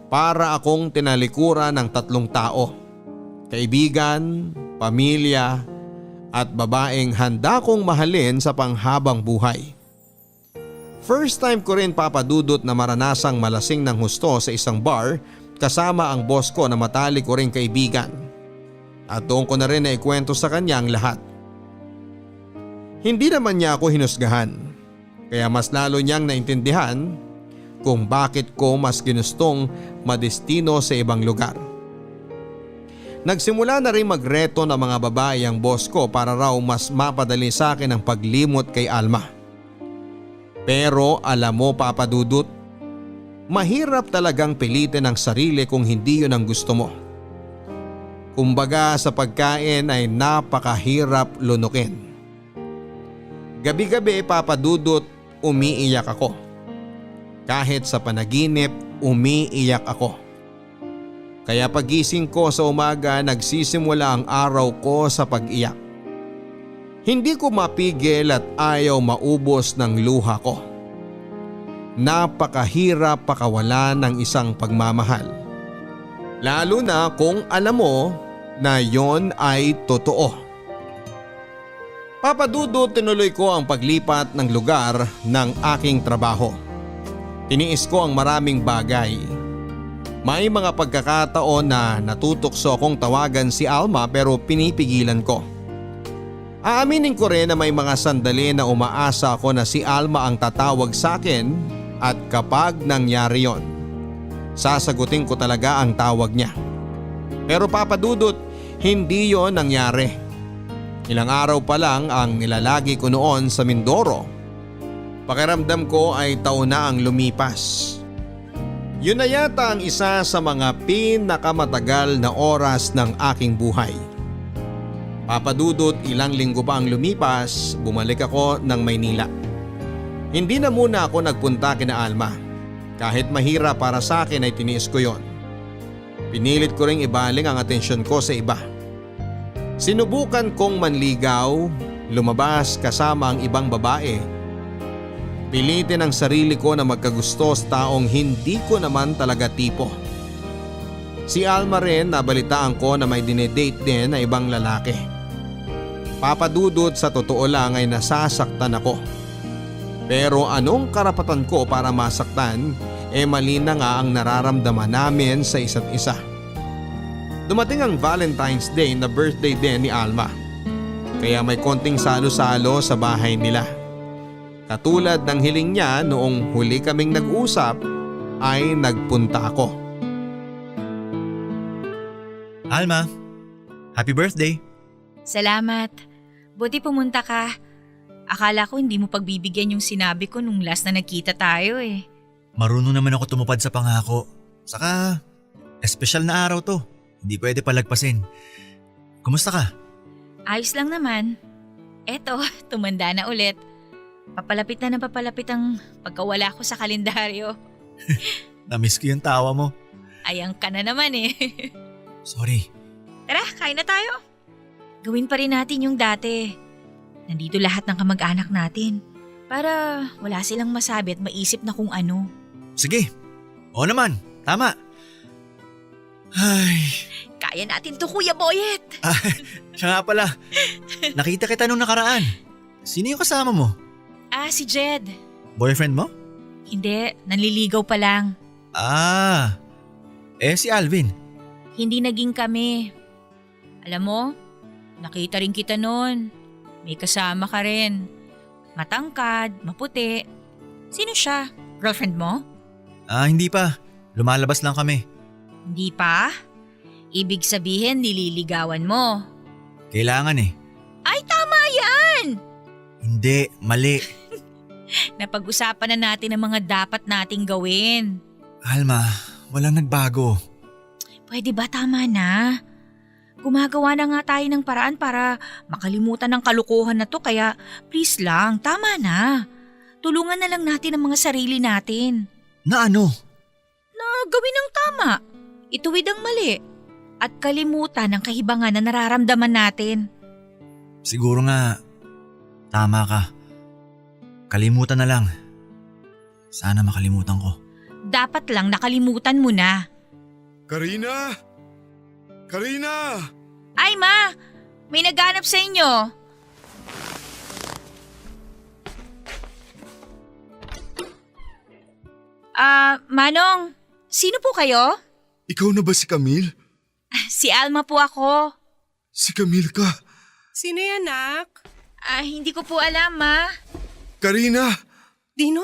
Para akong tinalikuran ng 3 tao. Kaibigan, pamilya, at babaeng handa kong mahalin sa panghabang buhay. First time ko rin, Papa Dudut, na maranasang malasing ng husto sa isang bar kasama ang boss ko na matalik ko rin kaibigan. At doon ko na rin na ikwento sa kanya ang lahat. Hindi naman niya ako hinusgahan, kaya mas lalo niyang naintindihan kung bakit ko mas ginustong madestino sa ibang lugar. Nagsimula na rin magreto ng mga babae ang boss ko para raw mas mapadali sa akin ang paglimot kay Alma. Pero alam mo, Papa Dudut, mahirap talagang pilitin ang sarili kung hindi yun ang gusto mo. Kumbaga sa pagkain ay napakahirap lunukin. Gabi-gabi, Papa Dudut, umiiyak ako. Kahit sa panaginip, umiiyak ako. Kaya pagising ko sa umaga, nagsisimula ang araw ko sa pag-iyak. Hindi ko mapigil at ayaw maubos ng luha ko. Napakahirap pakawalan ng isang pagmamahal. Lalo na kung alam mo na yon ay totoo. Papa Dudut, tinuloy ko ang paglipat ng lugar ng aking trabaho. Tiniis ko ang maraming bagay. May mga pagkakataon na natutokso akong tawagan si Alma pero pinipigilan ko. Aaminin ko rin na may mga sandali na umaasa ako na si Alma ang tatawag sa akin at kapag nangyari yon, sasagutin ko talaga ang tawag niya. Pero Papa Dudut, hindi yon nangyari. Ilang araw pa lang ang nilalagi ko noon sa Mindoro. Pakiramdam ko ay taon na ang lumipas. Yun na yata ang isa sa mga pinakamatagal na oras ng aking buhay. Papa Dudut, ilang linggo pa ang lumipas, bumalik ako ng Maynila. Hindi na muna ako nagpunta kina Alma. Kahit mahirap para sa akin ay tiniis ko yon. Pinilit ko ring ibaling ang atensyon ko sa iba. Sinubukan kong manligaw, lumabas kasama ang ibang babae. Pilitin ang sarili ko na magkagusto sa taong hindi ko naman talaga tipo. Si Alma rin, nabalitaan ko na may dinedate din na ibang lalaki. Papa Dudut, sa totoo lang ay nasasaktan ako. Pero anong karapatan ko para masaktan, mali na nga ang nararamdaman namin sa isa't isa. Dumating ang Valentine's Day na birthday din ni Alma. Kaya may konting salo-salo sa bahay nila. Katulad ng hiling niya noong huli kaming nag-usap ay nagpunta ako. Alma, happy birthday. Salamat. Buti pumunta ka. Akala ko hindi mo pagbibigyan yung sinabi ko nung last na nagkita tayo eh. Marunong naman ako tumupad sa pangako. Saka, espesyal na araw to. Hindi pwede palagpasin. Kumusta ka? Ayos lang naman. Eto, tumanda na ulit. Papalapit na papalapit ang pagkawala ko sa kalendaryo. Namiss ko yung tawa mo. Ayang ka na naman eh. Sorry. Tara, kain na tayo. Gawin pa rin natin yung dati. Nandito lahat ng kamag-anak natin. Para wala silang masabi at maisip na kung ano. Sige, Oo naman, tama. Ay, Kaya natin to, Kuya Boyet. siya nga pala. Nakita kita nung nakaraan. Sino yung kasama mo? Si Jed. Boyfriend mo? Hindi, nanliligaw pa lang. Si Alvin. Hindi naging kami. Alam mo, nakita rin kita noon. May kasama ka rin. Matangkad, maputi. Sino siya? Girlfriend mo? Hindi pa. Lumalabas lang kami. Hindi pa? Ibig sabihin nililigawan mo. Kailangan eh. Ay, tama yan! Hindi, mali. Napag-usapan na natin ang mga dapat nating gawin. Alma, walang nagbago. Pwede ba tama na? Gumagawa na nga tayo ng paraan para makalimutan ng kalokohan na to, kaya please lang, tama na. Tulungan na lang natin ang mga sarili natin. Na ano? Na gawin ang tama, ituwid ang mali, at kalimutan ang kahibangan na nararamdaman natin. Siguro nga, tama ka. Kalimutan na lang. Sana makalimutan ko. Dapat lang nakalimutan mo na. Karina! Karina! Ay ma, may naghanap sa inyo. Manong, sino po kayo? Ikaw na ba si Camille? Si Alma po ako. Si Camille ka. Sino yan, nak? Hindi ko po alam, ma. Karina! Dino?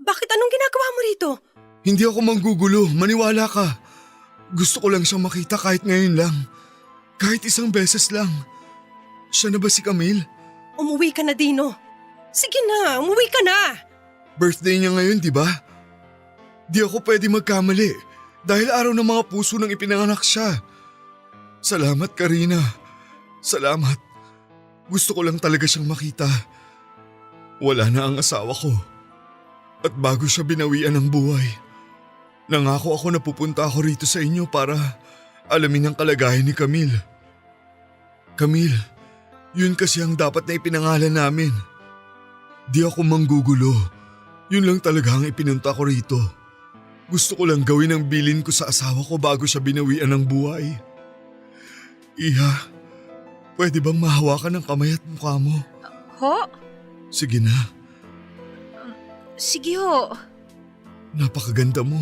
Bakit anong ginagawa mo rito? Hindi ako manggugulo, maniwala ka. Gusto ko lang siyang makita kahit ngayon lang. Kahit isang beses lang. Siya na ba si Camille? Umuwi ka na, Dino. Sige na, umuwi ka na. Birthday niya ngayon, di ba? Di ako pwede magkamali dahil araw ng mga puso nang ipinanganak siya. Salamat, Karina. Salamat. Gusto ko lang talaga siyang makita. Wala na ang asawa ko. At bago siya binawian ng buhay, nangako ako na pupunta ako rito sa inyo para alamin ang kalagayan ni Camille. Camille, yun kasi ang dapat na ipinangalan namin. Di ako manggugulo. Yun lang talaga ang ipinunta ko rito. Gusto ko lang gawin ang bilin ko sa asawa ko bago siya binawian ng buhay. Iha, pwede bang mahawakan ang kamay at mukha mo? Ho? Sige na, Sige ho. napakaganda mo.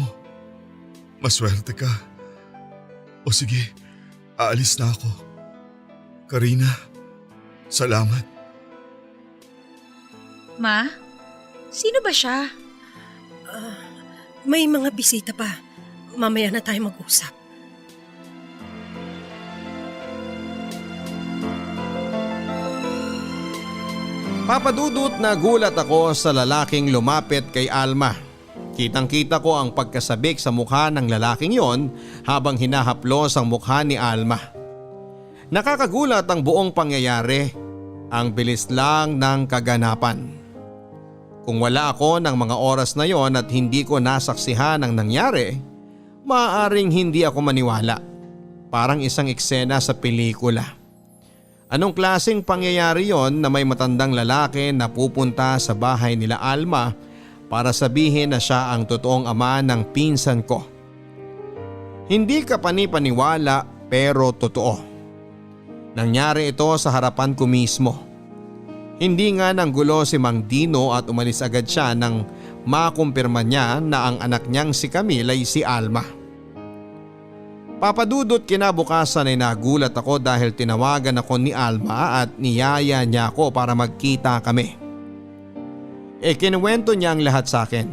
Maswerte ka. O sige, aalis na ako. Karina, salamat. Ma, sino ba siya? May mga bisita pa. Mamaya na tayo mag-usap. Papadudot na gulat ako sa lalaking lumapit kay Alma. Kitang-kita ko ang pagkasabik sa mukha ng lalaking yon habang hinahaplos ang mukha ni Alma. Nakakagulat ang buong pangyayari, ang bilis lang ng kaganapan. Kung wala ako ng mga oras na yon at hindi ko nasaksihan ang nangyari, maaaring hindi ako maniwala. Parang isang eksena sa pelikula. Anong klaseng pangyayari yon na may matandang lalaki na pupunta sa bahay nila Alma para sabihin na siya ang totoong ama ng pinsan ko? Hindi ka panipaniwala pero totoo. Nangyari ito sa harapan ko mismo. Hindi nga nang gulo si Mang Dino at umalis agad siya nang makumpirma niya na ang anak niyang si Camille ay si Alma. Papadudot kinabukasan ay nagulat ako dahil tinawagan ako ni Alma at niyaya niya ako para magkita kami. Kinuwento niya ang lahat sa akin.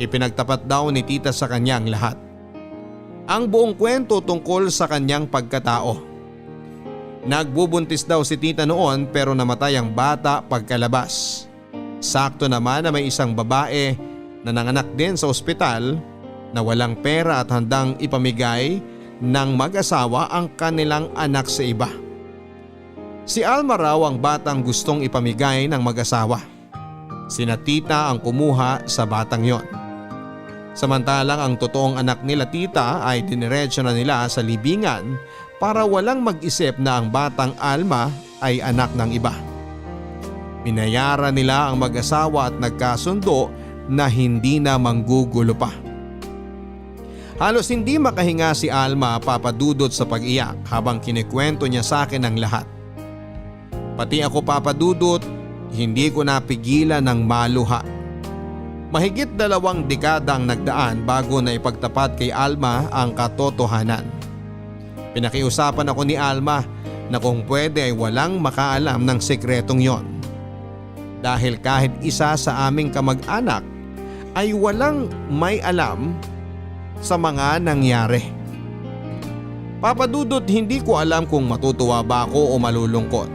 Ipinagtapat daw ni tita sa kanya ang lahat. Ang buong kwento tungkol sa kanyang pagkatao. Nagbubuntis daw si tita noon pero namatay ang bata pagkalabas. Sakto naman na may isang babae na nanganak din sa ospital na walang pera at handang ipamigay ng mag-asawa ang kanilang anak sa iba. Si Alma raw ang batang gustong ipamigay ng mag-asawa. Sina tita ang kumuha sa batang yon. Samantalang ang totoong anak nila tita ay diniretso na nila sa libingan para walang mag-isip na ang batang Alma ay anak ng iba. Binayaran nila ang mag-asawa at nagkasundo na hindi na manggugulo pa. Halos hindi makahinga si Alma, Papa Dudut, sa pag-iyak habang kinikwento niya sa akin ang lahat. Pati ako, Papa Dudut, hindi ko napigilan ng maluha. Mahigit 2 dekada ang nagdaan bago na ipagtapat kay Alma ang katotohanan. Pinakiusapan ako ni Alma na kung pwede ay walang makaalam ng sekretong yon. Dahil kahit isa sa aming kamag-anak ay walang may alam sa mga nangyari. Papa Dudut, hindi ko alam kung matutuwa ba ako o malulungkot.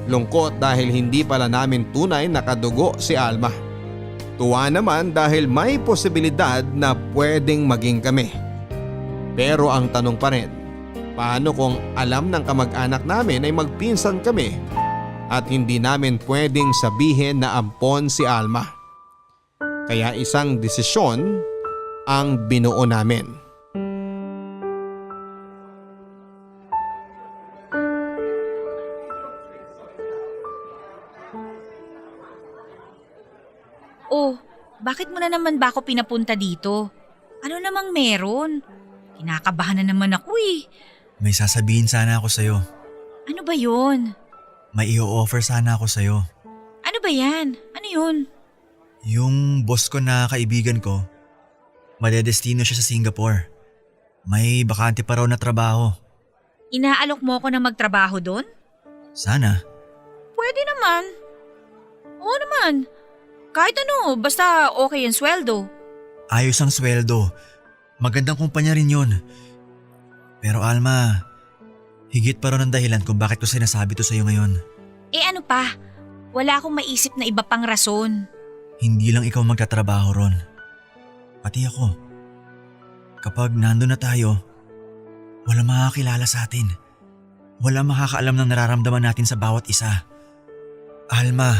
Lungkot dahil hindi pala namin tunay nakadugo si Alma. Tuwa naman dahil may posibilidad na pwedeng maging kami. Pero ang tanong pa rin, paano kung alam ng kamag-anak namin ay magpinsan kami at hindi namin pwedeng sabihin na ampon si Alma? Kaya isang desisyon ang binuo namin. Oh, bakit mo na naman ba ako pinapunta dito? Ano namang meron? Kinakabahan na naman ako eh. May sasabihin sana ako sa'yo. Ano ba yun? May i-offer sana ako sa'yo. Ano ba yan? Ano yun? Yung boss ko na kaibigan ko, madedestino siya sa Singapore. May bakante pa raw na trabaho. Inaalok mo ako na magtrabaho doon? Sana. Pwede naman. Oo naman. Kahit ano, basta okay ang sweldo. Ayos ang sweldo. Magandang kumpanya rin yun. Pero Alma, higit pa rin ang dahilan kung bakit ko sinasabi to sa'yo ngayon. Eh ano pa? Wala akong maisip na iba pang rason. Hindi lang ikaw magtatrabaho ron. Pati ako. Kapag nandun na tayo, wala makakilala sa atin. Wala makakaalam ng nararamdaman natin sa bawat isa. Alma,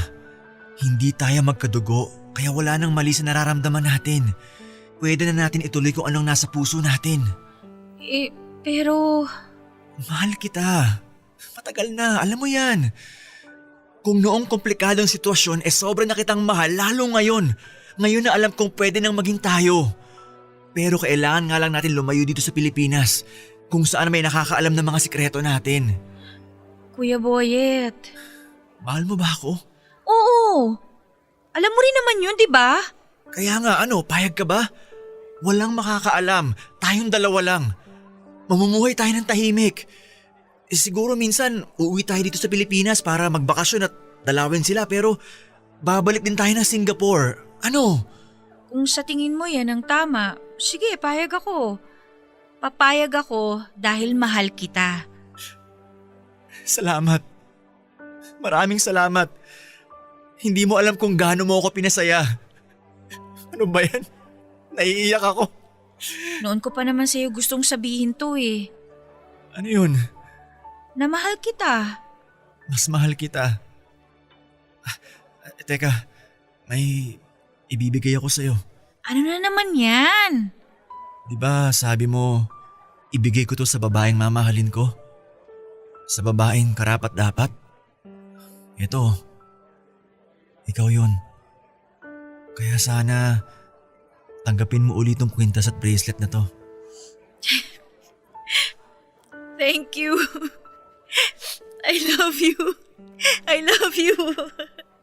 hindi tayo magkadugo kaya wala nang mali sa nararamdaman natin. Pwede na natin ituloy kung anong nasa puso natin. Pero… Mahal kita. Matagal na, alam mo yan. Kung noong komplikadong sitwasyon sobra na kitang mahal lalo ngayon. Ngayon na alam kong pwede nang maging tayo. Pero kailangan nga lang natin lumayo dito sa Pilipinas kung saan may nakakaalam ng mga sikreto natin. Kuya Boyet… Mahal mo ba ako? Oo! Alam mo rin naman yun, di ba? Kaya nga payag ka ba? Walang makakaalam, tayong dalawa lang. Mamumuhay tayo ng tahimik. Siguro minsan uuwi tayo dito sa Pilipinas para magbakasyon at dalawin sila pero babalik din tayo ng Singapore. Ano? Kung sa tingin mo yan ang tama, sige, payag ako. Papayag ako dahil mahal kita. Salamat. Maraming salamat. Hindi mo alam kung gaano mo ako pinasaya. Ano ba yan? Naiiyak ako. Noon ko pa naman sa'yo gustong sabihin to eh. Ano yun? Na mahal kita. Mas mahal kita. Teka, may ibibigay ako sa'yo. Ano na naman yan? Di ba sabi mo, ibigay ko to sa babaeng mamahalin ko? Sa babaeng karapat dapat? Ito, ikaw yun. Kaya sana tanggapin mo ulit tong kwintas at bracelet na to. Thank you. I love you. I love you.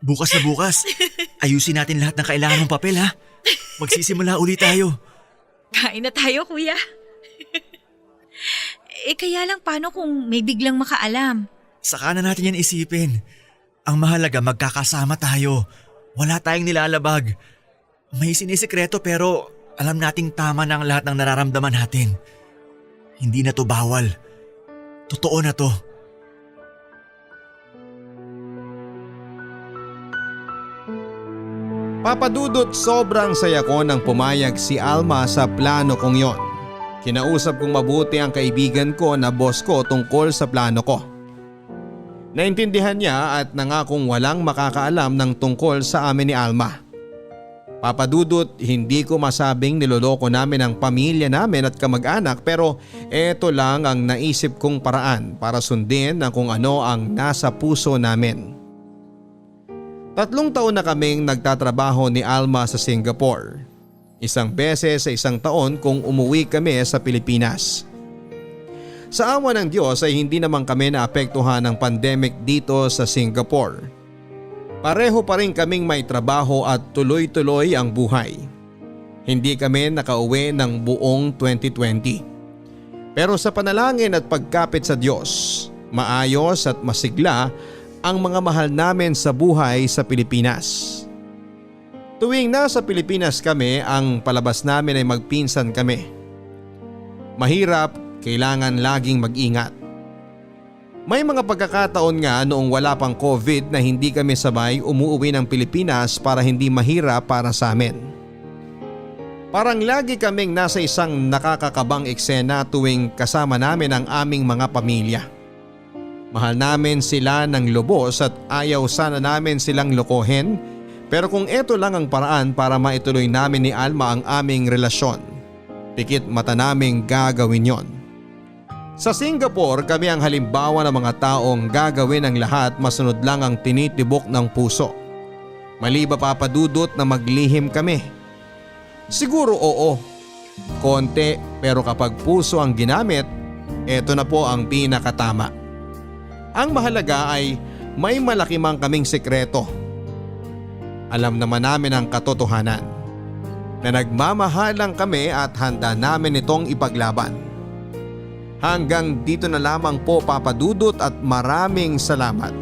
Bukas na bukas, ayusin natin lahat ng kailangan mong papel ha. Magsisimula ulit tayo. Kain na tayo, kuya. Kaya lang paano kung may biglang makaalam? Saka na natin yan isipin. Ang mahalaga magkakasama tayo. Wala tayong nilalabag. May sinisikreto pero alam nating tama na ang lahat ng nararamdaman natin. Hindi na to bawal. Totoo na to. Papa Dudut, sobrang saya ko nang pumayag si Alma sa plano kong yon. Kinausap kong mabuti ang kaibigan ko na boss ko tungkol sa plano ko. Naintindihan niya at nangakong walang makakaalam ng tungkol sa amin ni Alma. Papa Dudut, hindi ko masabing niloloko namin ang pamilya namin at kamag-anak pero eto lang ang naisip kong paraan para sundin ang kung ano ang nasa puso namin. 3 taon na kaming nagtatrabaho ni Alma sa Singapore. 1 beses sa 1 taon kung umuwi kami sa Pilipinas. Sa awa ng Diyos ay hindi naman kami naapektuhan ng pandemic dito sa Singapore. Pareho pa rin kaming may trabaho at tuloy-tuloy ang buhay. Hindi kami nakauwi ng buong 2020. Pero sa panalangin at pagkapit sa Diyos, maayos at masigla ang mga mahal namin sa buhay sa Pilipinas. Tuwing nasa Pilipinas kami, ang palabas namin ay magpinsan kami. Mahirap, kailangan laging mag-ingat. May mga pagkakataon nga noong wala pang COVID na hindi kami sabay umuwi ng Pilipinas para hindi mahirap para sa amin. Parang lagi kaming nasa isang nakakakabang eksena tuwing kasama namin ang aming mga pamilya. Mahal namin sila ng lubos at ayaw sana namin silang lokohin, pero kung ito lang ang paraan para maituloy namin ni Alma ang aming relasyon, pikit mata naming gagawin yon. Sa Singapore, kami ang halimbawa ng mga taong gagawin ang lahat masunod lang ang tinitibok ng puso. Mali ba papadudot na maglihim kami? Siguro oo, konti, pero kapag puso ang ginamit, eto na po ang pinakatama. Ang mahalaga ay may malaki mang kaming sekreto. Alam naman namin ang katotohanan na nagmamahal lang kami at handa namin itong ipaglaban. Hanggang dito na lamang po Papa Dudut at maraming salamat.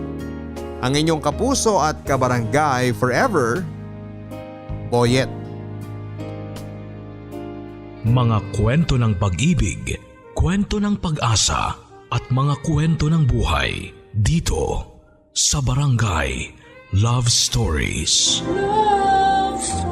Ang inyong kapuso at kabarangay forever, Boyet. Mga kwento ng pag-ibig, kwento ng pag-asa at mga kwento ng buhay dito sa Barangay Love Stories. Love Stories.